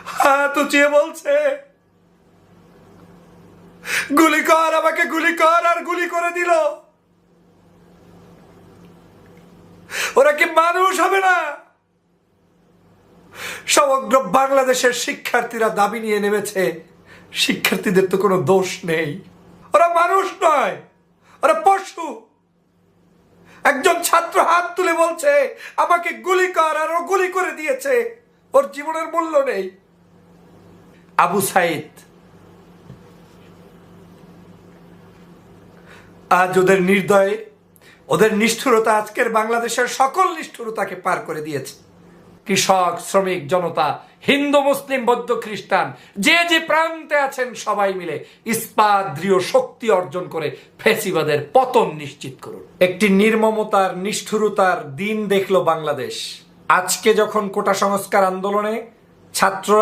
হাত উঁচিয়ে বলছে, গুলি কর, আমাকে গুলি কর, আর গুলি করে দিল। ওরা কি মানুষ হবে না? সমগ্র বাংলাদেশের শিক্ষার্থীরা দাবি নিয়ে নেমেছে, শিক্ষার্থীদের তো কোনো দোষ নেই, ওরা মানুষ নয়, ওরা পশু। একজন ছাত্র হাত তুলে বলছে আমাকে গুলি কর, আর ও গুলি করে দিয়েছে, ওর জীবনের মূল্য নেই। আবু সাইদ, আজ ওদের নির্দয়, ওদের নিষ্ঠুরতা আজকের বাংলাদেশের সকল নিষ্ঠুরতাকে পার করে দিয়েছে। কৃষক, শ্রমিক, জনতা, হিন্দু, মুসলিম, বৌদ্ধ, খ্রিস্টান, যে যে প্রান্তে আছেন সবাই মিলে ইস্পাত দৃঢ় শক্তি অর্জন করে ফ্যাসিবাদের পতন নিশ্চিত করুন। একটি নির্মমতার, নিষ্ঠুরতার দিন দেখলো বাংলাদেশ। আজকে যখন কোটা সংস্কার আন্দোলনে ছাত্র